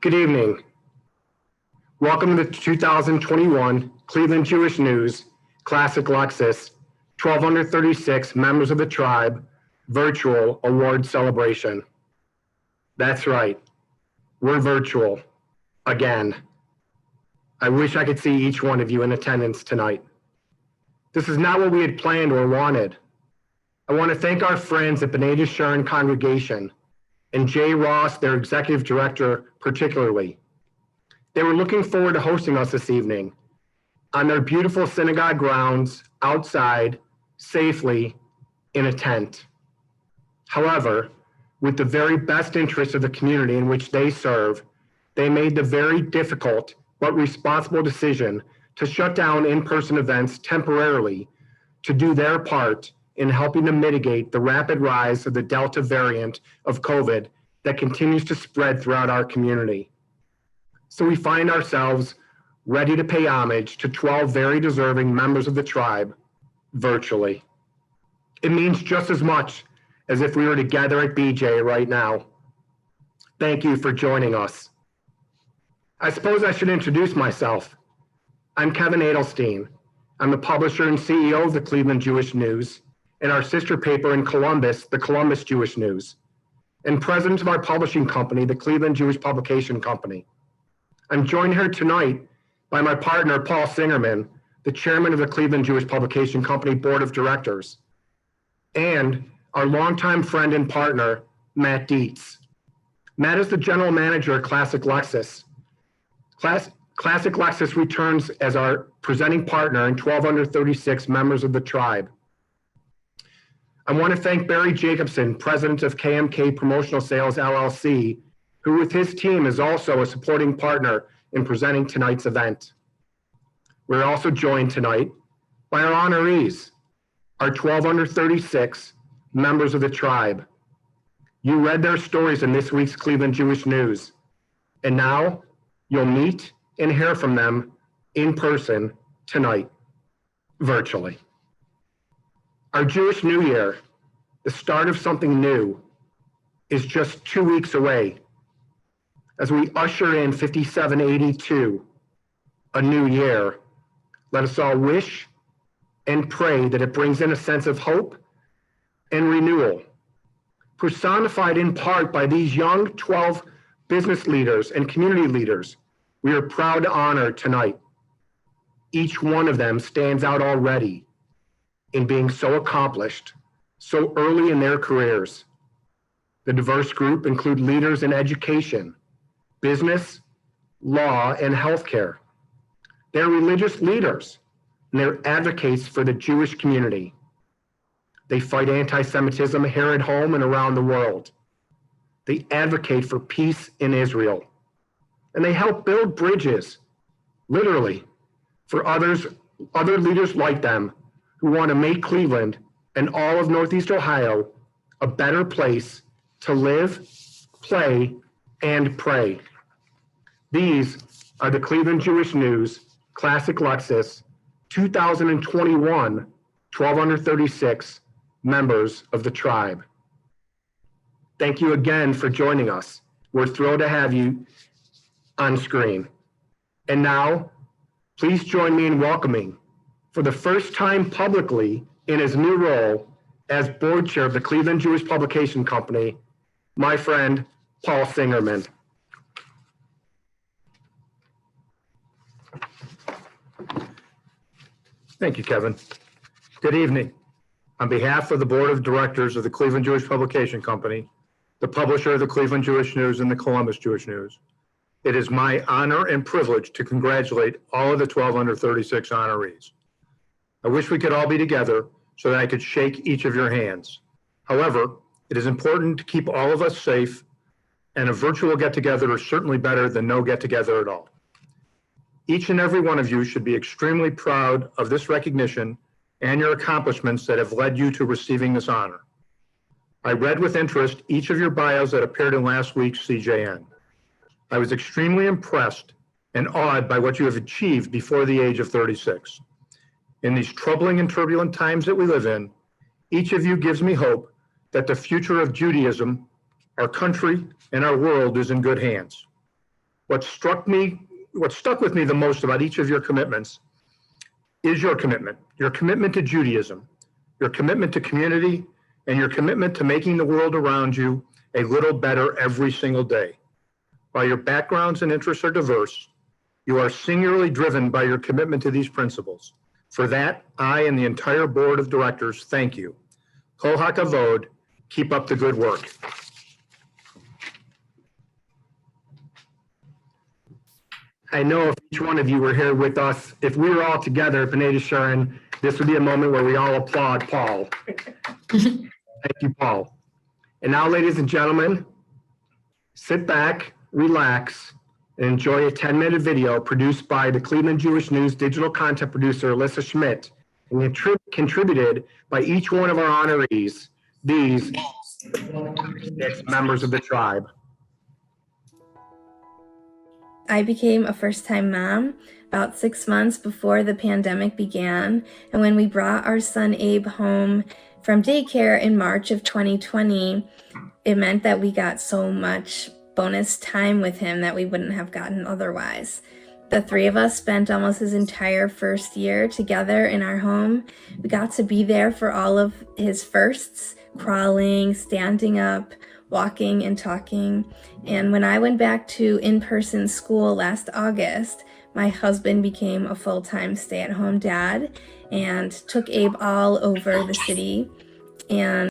Good evening. Welcome to the 2021 Cleveland Jewish News Classic Lexus 1236 Members of the Tribe Virtual Award Celebration. That's right, we're virtual again. I wish I could see each one of you in attendance tonight. This is not what we had planned or wanted. I want to thank our friends at B'nai Jeshurun Congregation and Jay Ross, their executive director, particularly. They were looking forward to hosting us this evening on their beautiful synagogue grounds, outside, safely, in a tent. However, with the very best interests of the community in which they serve, they made the very difficult but responsible decision to shut down in-person events temporarily to do their part in helping to mitigate the rapid rise of the Delta variant of COVID that continues to spread throughout our community. So we find ourselves ready to pay homage to 12 very deserving members of the tribe virtually. It means just as much as if we were together at BJ right now. Thank you for joining us. I suppose I should introduce myself. I'm Kevin Adelstein. I'm the publisher and CEO of the Cleveland Jewish News and our sister paper in Columbus, the Columbus Jewish News, and president of our publishing company, the Cleveland Jewish Publication Company. I'm joined here tonight by my partner, Paul Singerman, the chairman of the Cleveland Jewish Publication Company Board of Directors, and our longtime friend and partner, Matt Dietz. Matt is the general manager at Classic Lexus. Classic Lexus returns as our presenting partner in 1236 members of the tribe. I want to thank Barry Jacobson, president of KMK Promotional Sales LLC, who with his team is also a supporting partner in presenting tonight's event. We're also joined tonight by our honorees, our 1236 members of the tribe. You read their stories in this week's Cleveland Jewish News, and now you'll meet and hear from them in person tonight, virtually. Our Jewish New Year, the start of something new, is just 2 weeks away. As we usher in 5782, a new year, let us all wish and pray that it brings in a sense of hope and renewal, personified in part by these young 12 business leaders and community leaders we are proud to honor tonight. Each one of them stands out already in being so accomplished so early in their careers. The diverse group include leaders in education, business, law, and healthcare. They're religious leaders, and they're advocates for the Jewish community. They fight anti-Semitism here at home and around the world. They advocate for peace in Israel. And they help build bridges, literally, for other leaders like them who want to make Cleveland and all of Northeast Ohio a better place to live, play, and pray. These are the Cleveland Jewish News Classic Lexus 2021 1236 members of the tribe. Thank you again for joining us. We're thrilled to have you on screen. And now, please join me in welcoming, for the first time publicly in his new role as board chair of the Cleveland Jewish Publication Company, my friend, Paul Singerman. Thank you, Kevin. Good evening. On behalf of the Board of Directors of the Cleveland Jewish Publication Company, the publisher of the Cleveland Jewish News and the Columbus Jewish News, it is my honor and privilege to congratulate all of the 1236 honorees. I wish we could all be together so that I could shake each of your hands. However, it is important to keep all of us safe, and a virtual get-together is certainly better than no get-together at all. Each and every one of you should be extremely proud of this recognition and your accomplishments that have led you to receiving this honor. I read with interest each of your bios that appeared in last week's CJN. I was extremely impressed and awed by what you have achieved before the age of 36. In these troubling and turbulent times that we live in, each of you gives me hope that the future of Judaism, our country, and our world is in good hands. What stuck with me the most about each of your commitments is your commitment to Judaism, your commitment to community, and your commitment to making the world around you a little better every single day. While your backgrounds and interests are diverse, you are singularly driven by your commitment to these principles. For that, I and the entire board of directors thank you. Kol hakavod, keep up the good work. I know if each one of you were here with us, if we were all together at B'nai Yeshurun, this would be a moment where we all applaud Paul. Thank you, Paul. And now, ladies and gentlemen, sit back, relax, and enjoy a 10-minute video produced by the Cleveland Jewish News digital content producer, Alyssa Schmidt, and contributed by each one of our honorees, these 6 members of the tribe. I became a first-time mom about 6 months before the pandemic began, and when we brought our son Abe home from daycare in March of 2020, it meant that we got so much bonus time with him that we wouldn't have gotten otherwise. The 3 of us spent almost his entire first year together in our home. We got to be there for all of his firsts, crawling, standing up, walking and talking. And when I went back to in-person school last August, my husband became a full-time stay-at-home dad and took Abe all over the city. And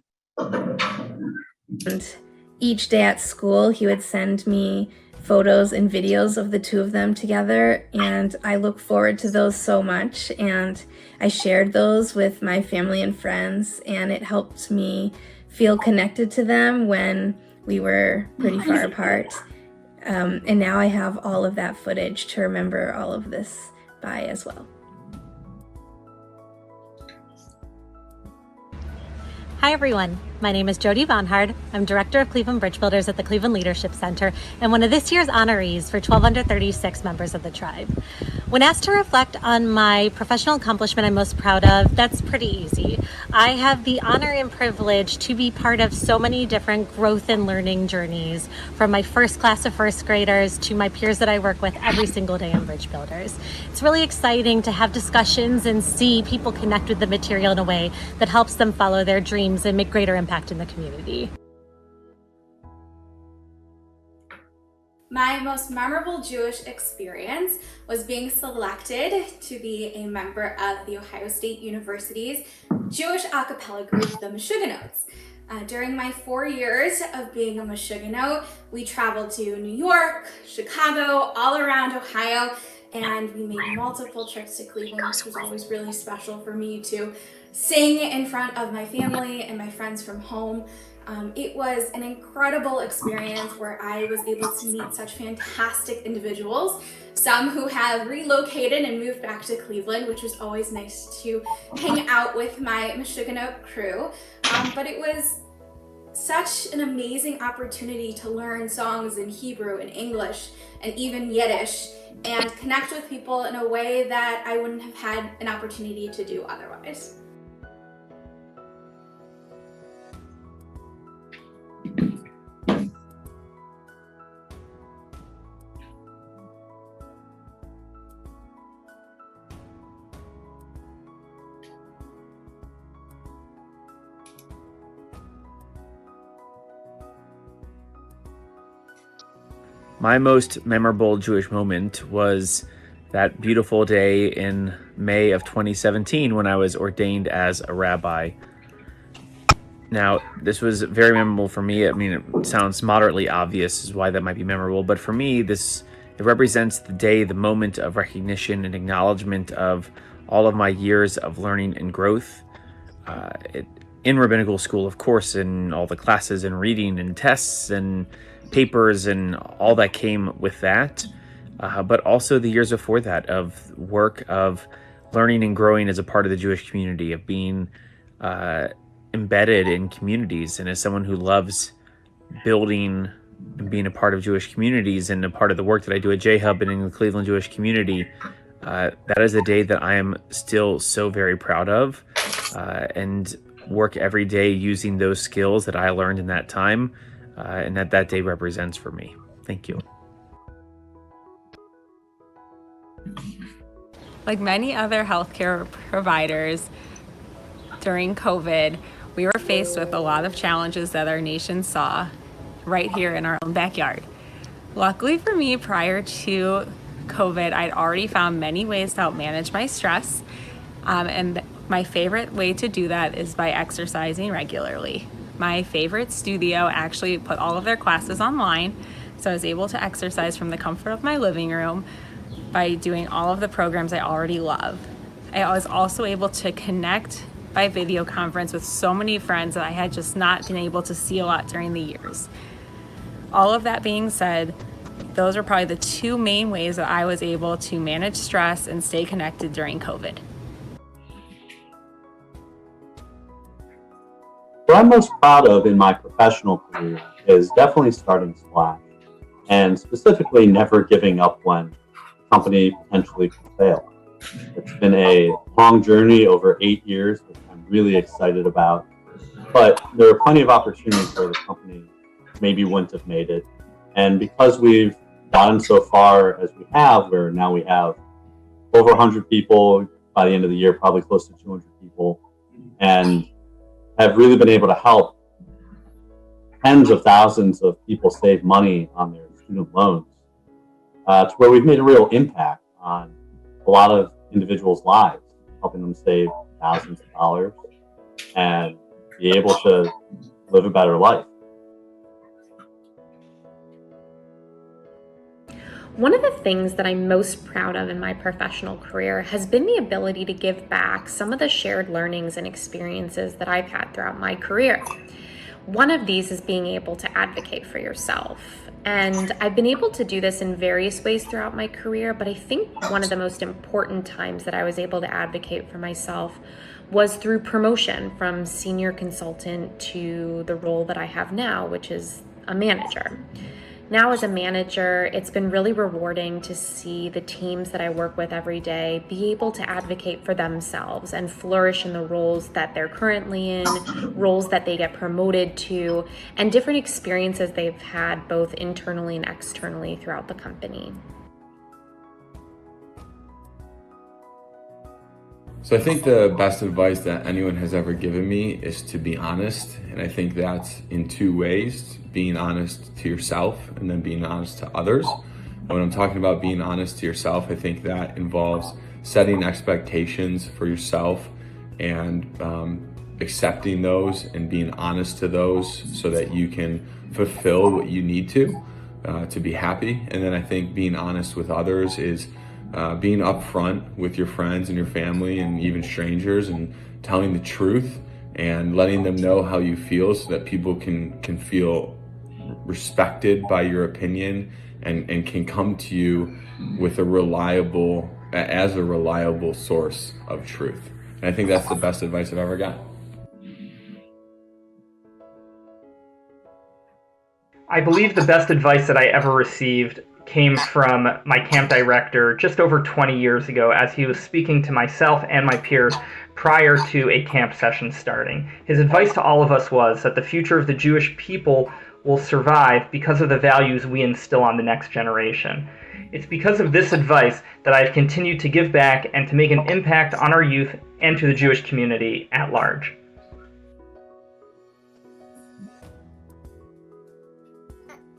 each day at school, he would send me photos and videos of the 2 of them together. And I look forward to those so much. And I shared those with my family and friends, and it helped me feel connected to them when we were pretty far apart. And now I have all of that footage to remember all of this by as well. Hi everyone, my name is Jody Vonhard. I'm Director of Cleveland Bridge Builders at the Cleveland Leadership Center and one of this year's honorees for 12 under 36 members of the tribe. When asked to reflect on my professional accomplishment I'm most proud of, that's pretty easy. I have the honor and privilege to be part of so many different growth and learning journeys, from my first class of first graders to my peers that I work with every single day in Bridge Builders. It's really exciting to have discussions and see people connect with the material in a way that helps them follow their dreams and make greater impact in the community. My most memorable Jewish experience was being selected to be a member of the Ohio State University's Jewish a cappella group, the Meshugganotes. During my 4 years of being a Meshugganote, we traveled to New York, Chicago, all around Ohio, and we made multiple trips to Cleveland, which was always really special for me to sing in front of my family and my friends from home. It was an incredible experience where I was able to meet such fantastic individuals, some who have relocated and moved back to Cleveland, which was always nice to hang out with my Meshugganote crew. But it was such an amazing opportunity to learn songs in Hebrew and English and even Yiddish and connect with people in a way that I wouldn't have had an opportunity to do otherwise. My most memorable Jewish moment was that beautiful day in May of 2017 when I was ordained as a rabbi. Now, this was very memorable for me. I mean, it sounds moderately obvious as why that might be memorable, but for me, it represents the day, the moment of recognition and acknowledgement of all of my years of learning and growth. In rabbinical school, of course, in all the classes and reading and tests and papers and all that came with that, but also the years before that of work, of learning and growing as a part of the Jewish community, of being embedded in communities. And as someone who loves building and being a part of Jewish communities and a part of the work that I do at J-Hub and in the Cleveland Jewish community, that is a day that I am still so very proud of, and work every day using those skills that I learned in that time, and that day represents for me. Thank you. Like many other healthcare providers, during COVID, we were faced with a lot of challenges that our nation saw right here in our own backyard. Luckily for me, prior to COVID, I'd already found many ways to help manage my stress. And my favorite way to do that is by exercising regularly. My favorite studio actually put all of their classes online, so I was able to exercise from the comfort of my living room by doing all of the programs I already love. I was also able to connect by video conference with so many friends that I had just not been able to see a lot during the years. All of that being said, those are probably the two main ways that I was able to manage stress and stay connected during COVID. What I'm most proud of in my professional career is definitely starting Splash, and specifically never giving up when the company potentially could fail. It's been a long journey over 8 years, which I'm really excited about, but there are plenty of opportunities where the company maybe wouldn't have made it. And because we've gotten so far as we have, where now we have over 100 people, by the end of the year, probably close to 200 people, and have really been able to help tens of thousands of people save money on their student loans, to where we've made a real impact on a lot of individuals' lives, helping them save thousands of dollars and be able to live a better life. One of the things that I'm most proud of in my professional career has been the ability to give back some of the shared learnings and experiences that I've had throughout my career. One of these is being able to advocate for yourself. And I've been able to do this in various ways throughout my career, but I think one of the most important times that I was able to advocate for myself was through promotion from senior consultant to the role that I have now, which is a manager. Now as a manager, it's been really rewarding to see the teams that I work with every day be able to advocate for themselves and flourish in the roles that they're currently in, roles that they get promoted to, and different experiences they've had both internally and externally throughout the company. So I think the best advice that anyone has ever given me is to be honest. And I think that's in two ways: being honest to yourself and then being honest to others. And when I'm talking about being honest to yourself, I think that involves setting expectations for yourself and accepting those and being honest to those so that you can fulfill what you need to be happy. And then I think being honest with others is being upfront with your friends and your family and even strangers and telling the truth and letting them know how you feel so that people can feel respected by your opinion and can come to you with a reliable source of truth. And I think that's the best advice I've ever got. I believe the best advice that I ever received came from my camp director just over 20 years ago as he was speaking to myself and my peers prior to a camp session starting. His advice to all of us was that the future of the Jewish people will survive because of the values we instill on the next generation. It's because of this advice that I've continued to give back and to make an impact on our youth and to the Jewish community at large.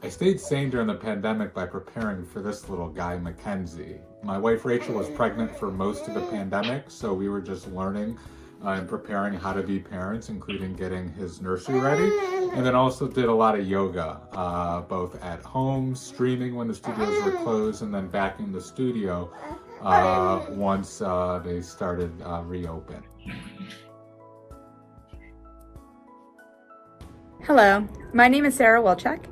I stayed sane during the pandemic by preparing for this little guy, Mackenzie. My wife Rachel was pregnant for most of the pandemic, so we were just learning and preparing how to be parents, including getting his nursery ready, and then also did a lot of yoga, both at home, streaming when the studios were closed, and then back in the studio once they started reopen. Hello, my name is Sarah Wilczek,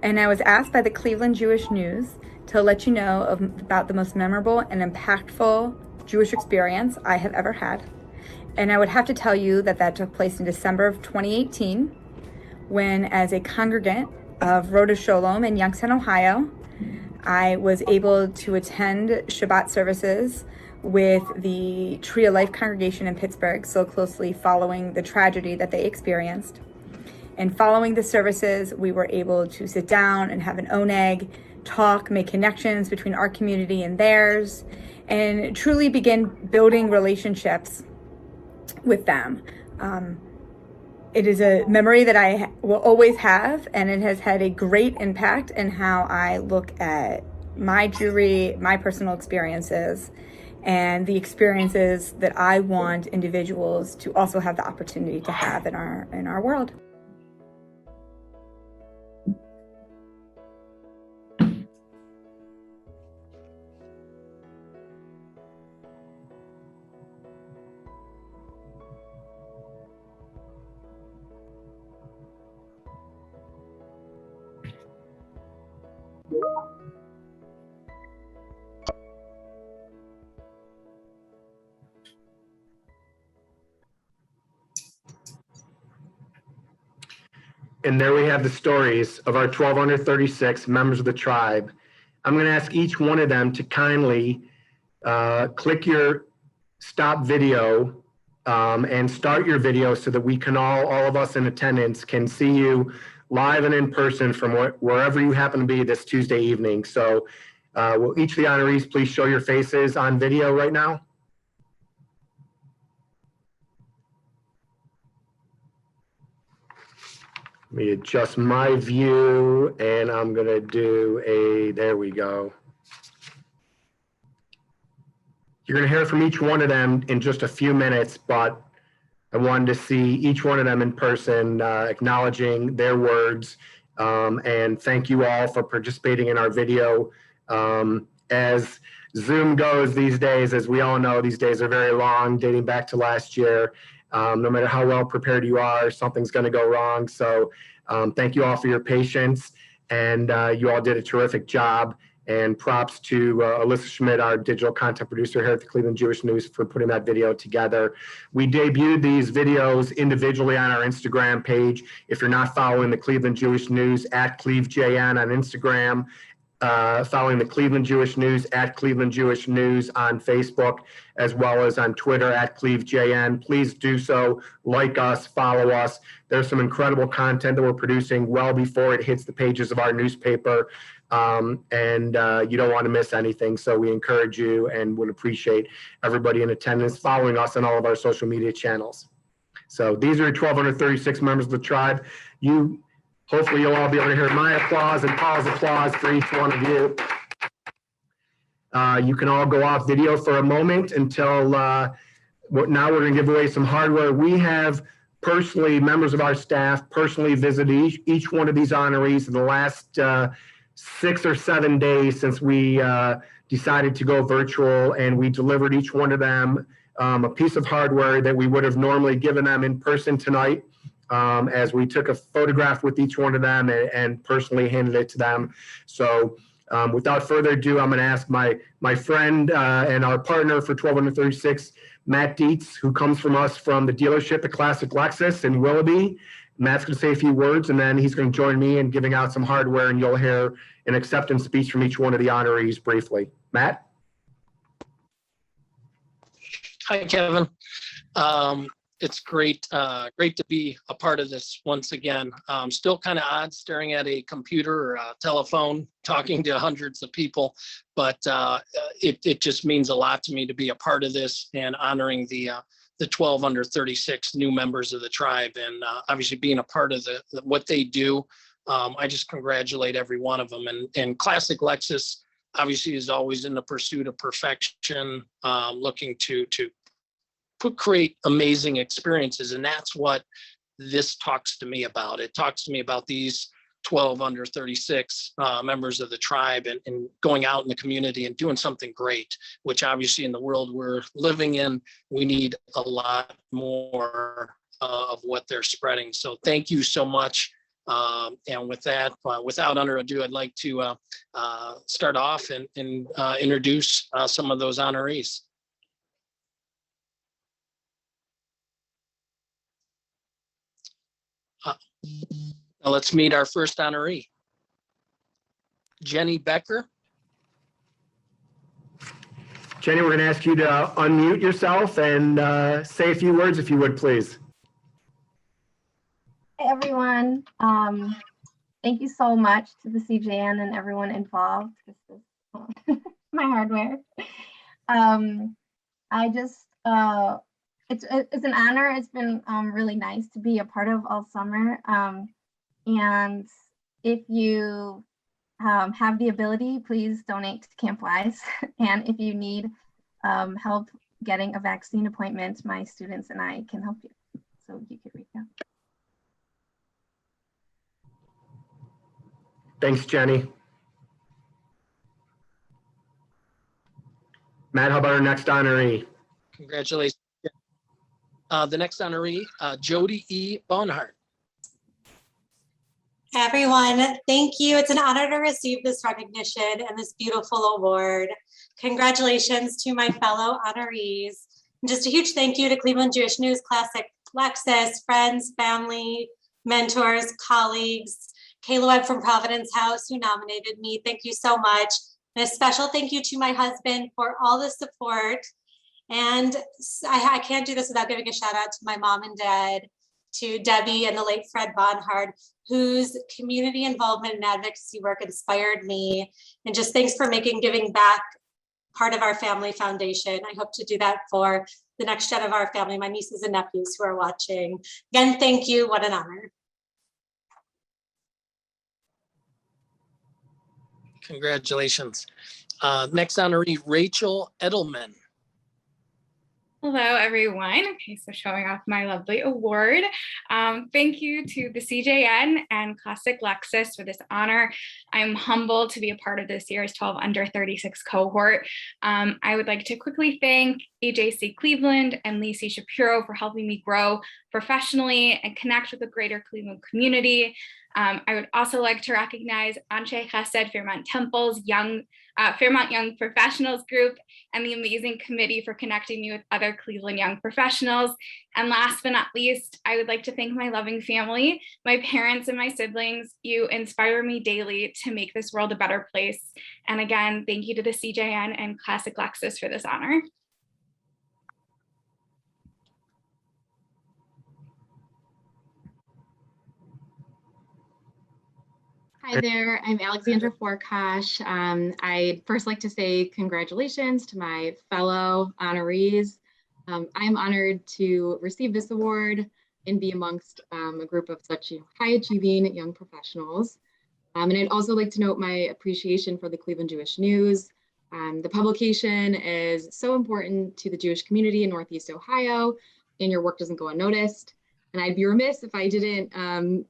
and I was asked by the Cleveland Jewish News to let you know about the most memorable and impactful Jewish experience I have ever had. And I would have to tell you that took place in December of 2018, when as a congregant of Road to Shalom in Youngstown, Ohio, I was able to attend Shabbat services with the Tree of Life congregation in Pittsburgh, so closely following the tragedy that they experienced. And following the services, we were able to sit down and have an oneg, talk, make connections between our community and theirs, and truly begin building relationships with them. It is a memory that I will always have, and it has had a great impact in how I look at my Jewry, my personal experiences, and the experiences that I want individuals to also have the opportunity to have in our world. And there we have the stories of our 1,236 members of the tribe. I'm going to ask each one of them to kindly click your stop video and start your video so that we can all of us in attendance can see you live and in person from wherever you happen to be this Tuesday evening. So will each of the honorees please show your faces on video right now? Let me adjust my view, and I'm going to do there we go. You're going to hear from each one of them in just a few minutes, but I wanted to see each one of them in person, acknowledging their words, and thank you all for participating in our video. As Zoom goes these days, as we all know, these days are very long, dating back to last year. No matter how well prepared you are, something's going to go wrong. So thank you all for your patience, and you all did a terrific job. And props to Alyssa Schmidt, our digital content producer here at the Cleveland Jewish News, for putting that video together. We debuted these videos individually on our Instagram page. If you're not following the Cleveland Jewish News, at CleveJN on Instagram, following the Cleveland Jewish News at Cleveland Jewish News on Facebook, as well as on Twitter at CleveJN. Please do so. Like us, follow us. There's some incredible content that we're producing well before it hits the pages of our newspaper. And you don't want to miss anything. So we encourage you and would appreciate everybody in attendance following us on all of our social media channels. So these are 1,236 members of the tribe. Hopefully you'll all be able to hear my applause and Paul's applause for each one of you. You can all go off video for a moment until now we're going to give away some hardware. We have personally, members of our staff personally visited each one of these honorees in the last 6 or 7 days since we decided to go virtual, and we delivered each one of them a piece of hardware that we would have normally given them in person tonight. As we took a photograph with each one of them and personally handed it to them. So without further ado, I'm going to ask my friend and our partner for 1,236, Matt Dietz, who comes from us from the dealership at Classic Lexus in Willoughby. Matt's going to say a few words, and then he's going to join me in giving out some hardware, and you'll hear an acceptance speech from each one of the honorees briefly. Matt? Hi, Kevin. It's great to be a part of this once again. Still kind of odd staring at a computer or a telephone, talking to hundreds of people, but it just means a lot to me to be a part of this and honoring the 12 under 36 new members of the tribe, and obviously being a part of what they do. I just congratulate every one of them. And Classic Lexus obviously is always in the pursuit of perfection, looking to create amazing experiences. And that's what this talks to me about. It talks to me about these 12 under 36 members of the tribe and going out in the community and doing something great, which obviously in the world we're living in, we need a lot more of what they're spreading. So thank you so much. And with that, without further ado, I'd like to start off and introduce some of those honorees. Now let's meet our first honoree, Jenny Becker. Jenny, we're going to ask you to unmute yourself and say a few words, if you would, please. Hey, everyone. Thank you so much to the CJN and everyone involved. This is my hardware. I just, it's an honor. It's been really nice to be a part of all summer. And if you have the ability, please donate to Camp Wise. And if you need help getting a vaccine appointment, my students and I can help you. So you could reach out. Thanks, Jenny. Matt, how about our next honoree? Congratulations. The next honoree, Jody E. Bonhart. Everyone, thank you. It's an honor to receive this recognition and this beautiful award. Congratulations to my fellow honorees. And just a huge thank you to Cleveland Jewish News, Classic Lexus, friends, family, mentors, colleagues, Kayla Webb from Providence House who nominated me. Thank you so much. And a special thank you to my husband for all the support. And I can't do this without giving a shout out to my mom and dad, to Debbie and the late Fred Bonhard, whose community involvement and advocacy work inspired me. And just thanks for making giving back part of our family foundation. I hope to do that for the next gen of our family, my nieces and nephews who are watching. Again, thank you. What an honor. Congratulations. Next honoree, Rachel Edelman. Hello, everyone. Okay, so showing off my lovely award. Thank you to the CJN and Classic Lexus for this honor. I'm humbled to be a part of this year's 12 under 36 cohort. I would like to quickly thank AJC Cleveland and Lacey Shapiro for helping me grow professionally and connect with the greater Cleveland community. I would also like to recognize Anshe Chesed Fairmont Temple's Fairmont Young Professionals Group and the amazing committee for connecting me with other Cleveland young professionals. And last but not least, I would like to thank my loving family, my parents and my siblings. You inspire me daily to make this world a better place. And again, thank you to the CJN and Classic Lexus for this honor. Hi there, I'm Alexandra Forkosh. I'd first like to say congratulations to my fellow honorees. I'm honored to receive this award and be amongst a group of such high achieving young professionals. And I'd also like to note my appreciation for the Cleveland Jewish News. The publication is so important to the Jewish community in Northeast Ohio, and your work doesn't go unnoticed. And I'd be remiss if I didn't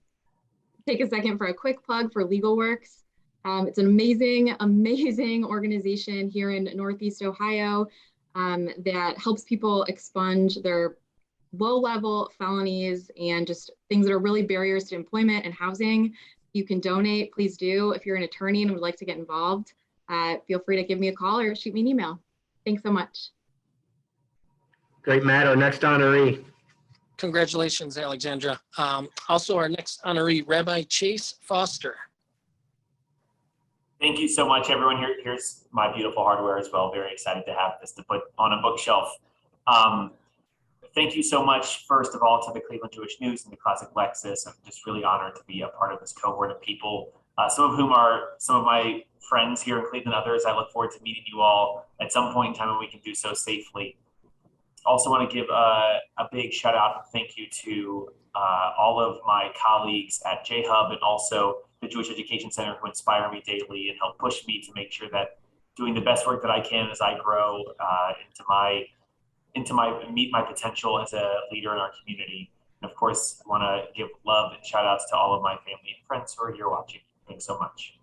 take a second for a quick plug for LegalWorks. It's an amazing organization here in Northeast Ohio that helps people expunge their low-level felonies and just things that are really barriers to employment and housing. You can donate, please do. If you're an attorney and would like to get involved, feel free to give me a call or shoot me an email. Thanks so much. Great, Matt. Our next honoree. Congratulations, Alexandra. Also, our next honoree, Rabbi Chase Foster. Thank you so much, everyone. Here's my beautiful hardware as well. Very excited to have this to put on a bookshelf. Thank you so much, first of all, to the Cleveland Jewish News and the Classic Lexus. I'm just really honored to be a part of this cohort of people, some of whom are some of my friends here in Cleveland, others I look forward to meeting you all at some point in time when we can do so safely. Also want to give a big shout out and thank you to all of my colleagues at J-Hub and also the Jewish Education Center who inspire me daily and help push me to make sure that doing the best work that I can as I grow meet my potential as a leader in our community. And of course, I want to give love and shout outs to all of my family and friends who are here watching. Thanks so much.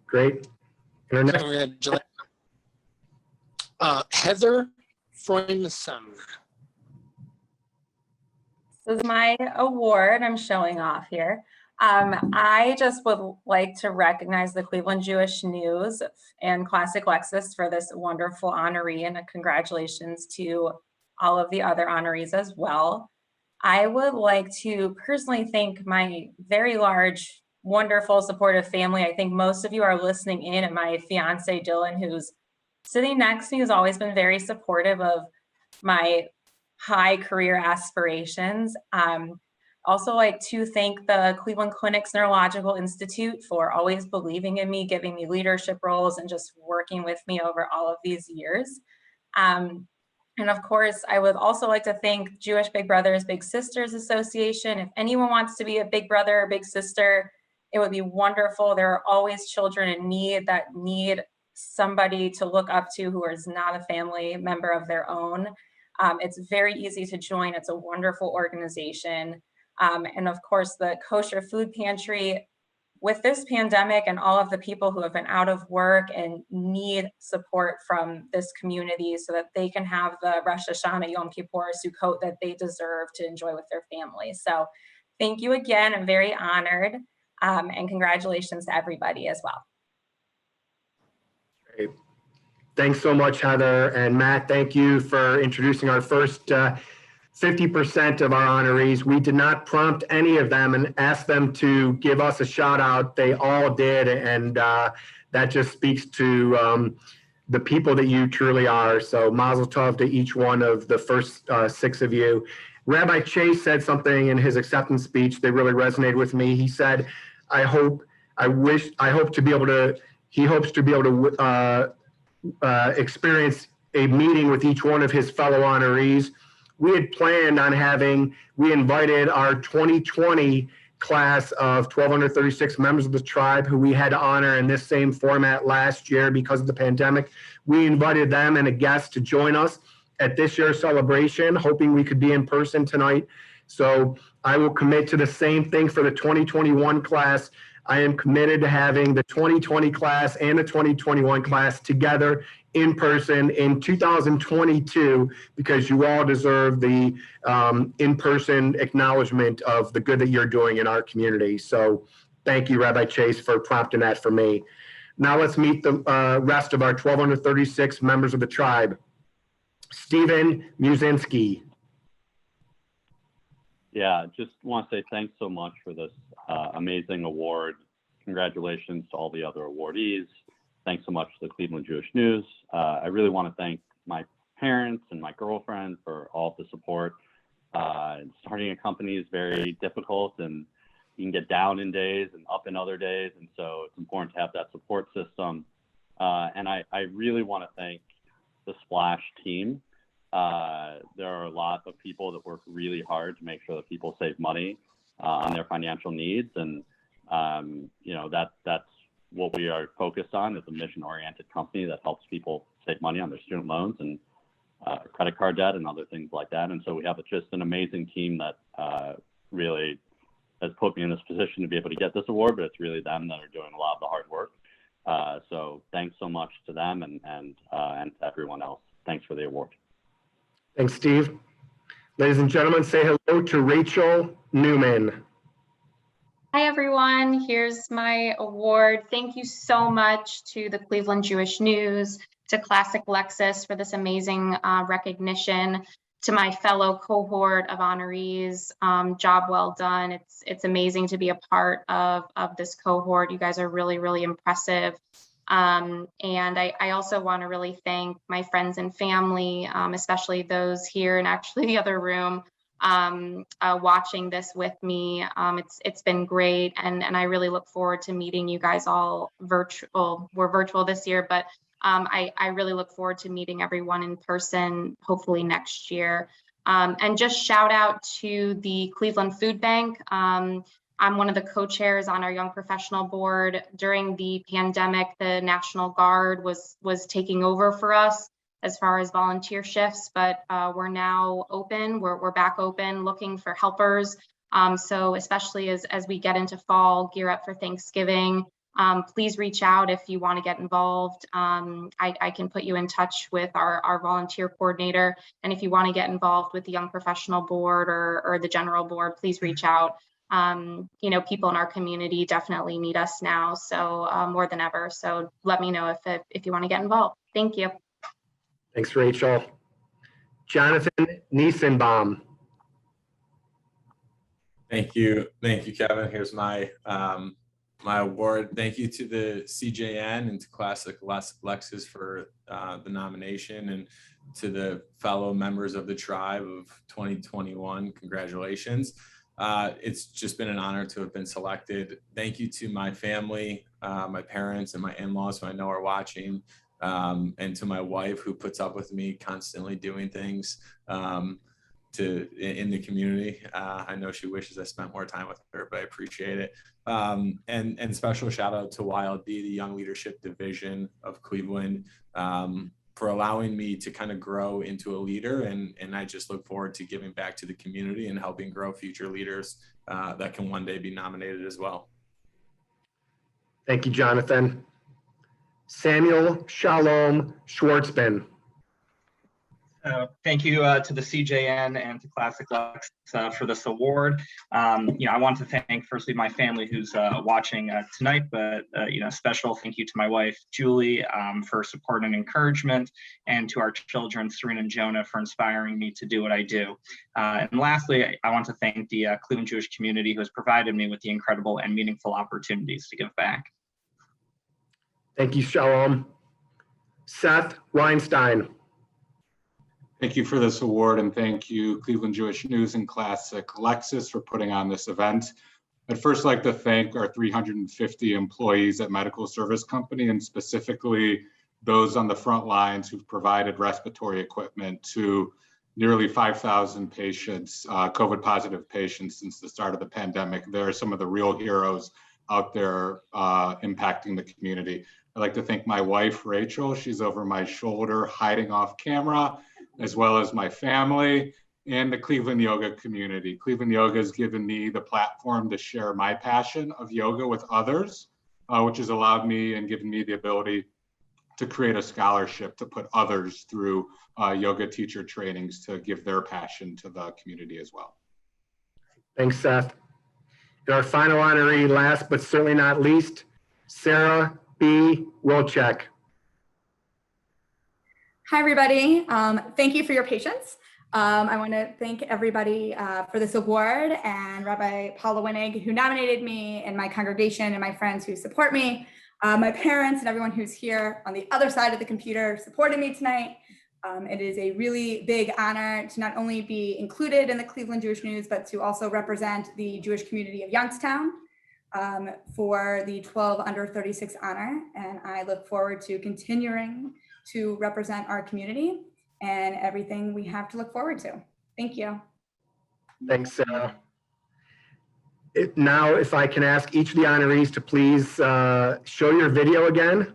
Great. Congratulations. Heather Freundson. This is my award I'm showing off here. I just would like to recognize the Cleveland Jewish News and Classic Lexus for this wonderful honoree, and a congratulations to all of the other honorees as well. I would like to personally thank my very large, wonderful, supportive family. I think most of you are listening in, and my fiance Dylan, who's sitting next to me, has always been very supportive of my high career aspirations. Also like to thank the Cleveland Clinic's Neurological Institute for always believing in me, giving me leadership roles, and just working with me over all of these years. And of course, I would also like to thank Jewish Big Brothers Big Sisters Association. If anyone wants to be a big brother or big sister, it would be wonderful. There are always children in need that need somebody to look up to who is not a family member of their own. It's very easy to join. It's a wonderful organization. And of course, the Kosher Food Pantry. With this pandemic and all of the people who have been out of work and need support from this community so that they can have the Rosh Hashanah, Yom Kippur, Sukkot that they deserve to enjoy with their families. So thank you again. I'm very honored. And congratulations to everybody as well. Great. Thanks so much, Heather. And Matt, thank you for introducing our first 50% of our honorees. We did not prompt any of them and ask them to give us a shout out. They all did. And that just speaks to the people that you truly are. So mazel tov to each one of the first 6 of you. Rabbi Chase said something in his acceptance speech that really resonated with me. He said, he hopes to be able to experience a meeting with each one of his fellow honorees. We had planned on we invited our 2020 class of 1,236 members of the tribe who we had to honor in this same format last year because of the pandemic. We invited them and a guest to join us at this year's celebration, hoping we could be in person tonight. So I will commit to the same thing for the 2021 class. I am committed to having the 2020 class and the 2021 class together in person in 2022, because you all deserve the in-person acknowledgement of the good that you're doing in our community. So thank you, Rabbi Chase, for prompting that for me. Now let's meet the rest of our 1,236 members of the tribe. Stephen Musinski. Yeah, just want to say thanks so much for this amazing award. Congratulations to all the other awardees. Thanks so much to the Cleveland Jewish News. I really want to thank my parents and my girlfriend for all the support. Starting a company is very difficult, and you can get down in days and up in other days. And so it's important to have that support system. And I really want to thank the Splash team. There are a lot of people that work really hard to make sure that people save money on their financial needs. And, that's what we are focused on, is a mission-oriented company that helps people save money on their student loans and credit card debt and other things like that. And so we have just an amazing team that really has put me in this position to be able to get this award, but it's really them that are doing a lot of the hard work. So thanks so much to them and to everyone else. Thanks for the award. Thanks, Steve. Ladies and gentlemen, say hello to Rachel Newman. Hi, everyone. Here's my award. Thank you so much to the Cleveland Jewish News, to Classic Lexus for this amazing recognition, to my fellow cohort of honorees. Job well done. It's amazing to be a part of this cohort. You guys are really, really impressive. And I also want to really thank my friends and family, especially those here and actually the other room, watching this with me. It's been great, and I really look forward to meeting you guys all virtual. We're virtual this year, but I really look forward to meeting everyone in person, hopefully next year. And just shout out to the Cleveland Food Bank. I'm one of the co-chairs on our Young Professional Board. During the pandemic, the National Guard was taking over for us as far as volunteer shifts, but we're now open. We're back open, looking for helpers. So especially as we get into fall, gear up for Thanksgiving, please reach out if you want to get involved. I can put you in touch with our volunteer coordinator. And if you want to get involved with the Young Professional Board or the General Board, please reach out. People in our community definitely need us now, so more than ever. So let me know if you want to get involved. Thank you. Thanks, Rachel. Jonathon Nisenboum. Thank you, Kevin. Here's my my award. Thank you to the CJN and to Classic Lexus for the nomination, and to the fellow members of the tribe of 2021. Congratulations. It's just been an honor to have been selected. Thank you to my family, my parents and my in-laws who I know are watching. and to my wife, who puts up with me constantly doing things in the community. I know she wishes I spent more time with her, but I appreciate it. And special shout out to YLD, the Young Leadership Division of Cleveland, for allowing me to kind of grow into a leader. And I just look forward to giving back to the community and helping grow future leaders that can one day be nominated as well. Thank you, Jonathan. Samuel Shalom Schwartzben. Thank you to the CJN and to Classic Lux for this award. I want to thank firstly my family who's watching tonight, but special thank you to my wife Julie for support and encouragement, and to our children Serena and Jonah for inspiring me to do what I do. And lastly, I want to thank the Cleveland Jewish community who has provided me with the incredible and meaningful opportunities to give back. Thank you, Shalom. Seth Weinstein. Thank you for this award, and thank you, Cleveland Jewish News and Classic Lexus, for putting on this event. I'd first like to thank our 350 employees at Medical Service Company, and specifically those on the front lines who've provided respiratory equipment to nearly 5,000 patients, COVID positive patients, since the start of the pandemic. They're some of the real heroes out there impacting the community. I'd like to thank my wife, Rachel. She's over my shoulder, hiding off camera, as well as my family and the Cleveland Yoga community. Cleveland Yoga has given me the platform to share my passion of yoga with others, which has allowed me and given me the ability to create a scholarship to put others through yoga teacher trainings to give their passion to the community as well. Thanks, Seth. And our final honoree, last but certainly not least, Sarah B. Wilczek. Hi, everybody. Thank you for your patience. I want to thank everybody for this award, and Rabbi Paula Winnig, who nominated me, and my congregation and my friends who support me, my parents and everyone who's here on the other side of the computer supporting me tonight. It is a really big honor to not only be included in the Cleveland Jewish News, but to also represent the Jewish community of Youngstown for the 12 under 36 honor. And I look forward to continuing to represent our community and everything we have to look forward to. Thank you. Thanks, Sarah. Now, if I can ask each of the honorees to please show your video again.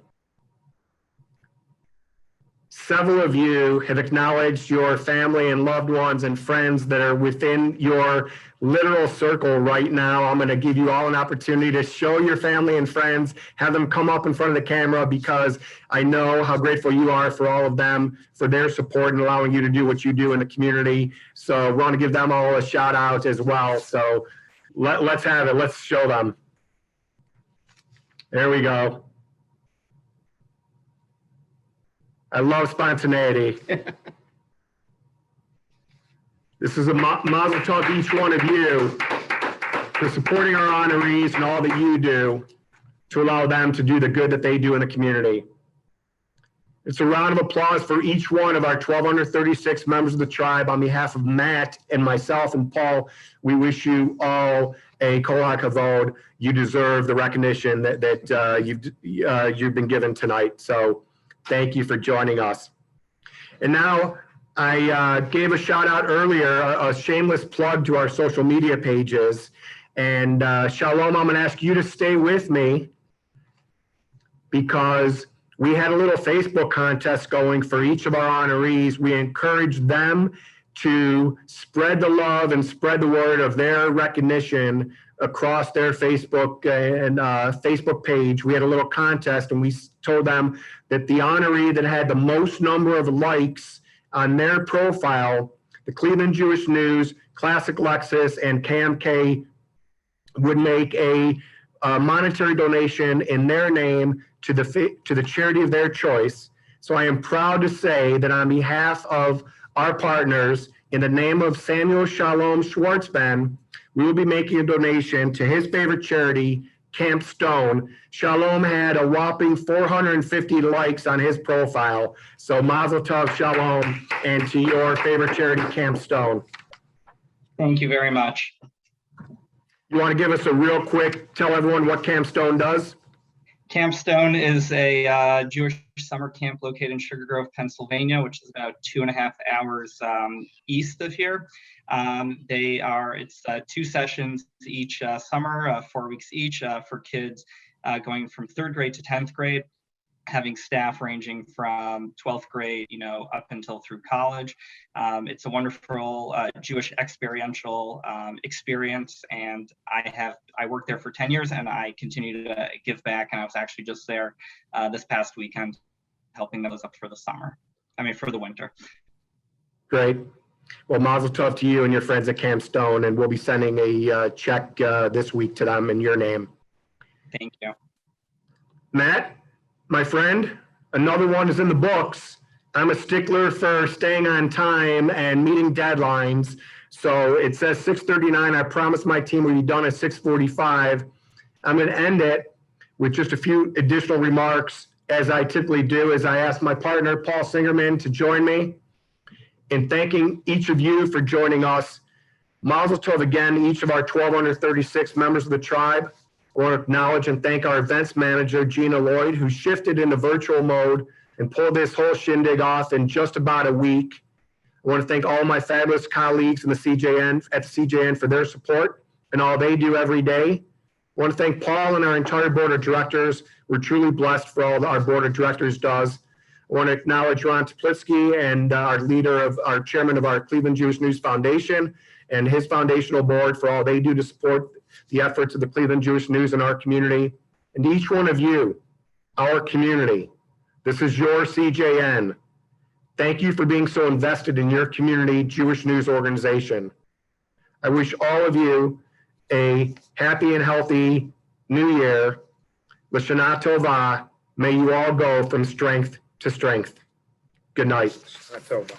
Several of you have acknowledged your family and loved ones and friends that are within your literal circle right now. I'm going to give you all an opportunity to show your family and friends, have them come up in front of the camera, because I know how grateful you are for all of them, for their support and allowing you to do what you do in the community. So we want to give them all a shout out as well. So let's have it. Let's show them. There we go. I love spontaneity. This is a mazel tov to each one of you for supporting our honorees and all that you do to allow them to do the good that they do in the community. It's a round of applause for each one of our 12 under 36 members of the tribe. On behalf of Matt and myself and Paul, we wish you all a kol hakavod. You deserve the recognition that you've been given tonight. So thank you for joining us. And now, I gave a shout out earlier, a shameless plug to our social media pages. And Shalom, I'm going to ask you to stay with me, because we had a little Facebook contest going for each of our honorees. We encouraged them to spread the love and spread the word of their recognition across their Facebook and Facebook page. We had a little contest, and we told them that the honoree that had the most number of likes on their profile, the Cleveland Jewish News, Classic Lexus, and KMK would make a monetary donation in their name to the charity of their choice. So I am proud to say that on behalf of our partners, in the name of Samuel Shalom Schwartzben, we will be making a donation to his favorite charity, Camp Stone. Shalom had a whopping 450 likes on his profile. So mazel tov, Shalom, and to your favorite charity, Camp Stone. Thank you very much. You want to give us a real quick, tell everyone what Camp Stone does? Camp Stone is a Jewish summer camp located in Sugar Grove, Pennsylvania, which is about 2.5 hours east of here. It's 2 sessions each summer, 4 weeks each for kids going from 3rd grade to 10th grade, having staff ranging from 12th grade, up until through college. It's a wonderful Jewish experiential experience, and I worked there for 10 years, and I continue to give back. And I was actually just there this past weekend, helping those up for the winter. Great. Well, mazel tov to you and your friends at Camp Stone, and we'll be sending a check this week to them in your name. Thank you. Matt, my friend, another one is in the books. I'm a stickler for staying on time and meeting deadlines. So it says 6:39. I promised my team we'd be done at 6:45. I'm going to end it with just a few additional remarks, as I typically do, as I ask my partner, Paul Singerman, to join me in thanking each of you for joining us. Mazel tov again to each of our 1,236 members of the tribe. I want to acknowledge and thank our events manager, Gina Lloyd, who shifted into virtual mode and pulled this whole shindig off in just about a week. I want to thank all my fabulous colleagues in the CJN for their support and all they do every day. I want to thank Paul and our entire board of directors. We're truly blessed for all that our board of directors does. I want to acknowledge Ron Teplitsky and our chairman of our Cleveland Jewish News Foundation and his foundational board for all they do to support the efforts of the Cleveland Jewish News in our community. And each one of you, our community, this is your CJN. Thank you for being so invested in your community Jewish news organization. I wish all of you a happy and healthy new year. L'shana tova. May you all go from strength to strength. Good night. Shana tova.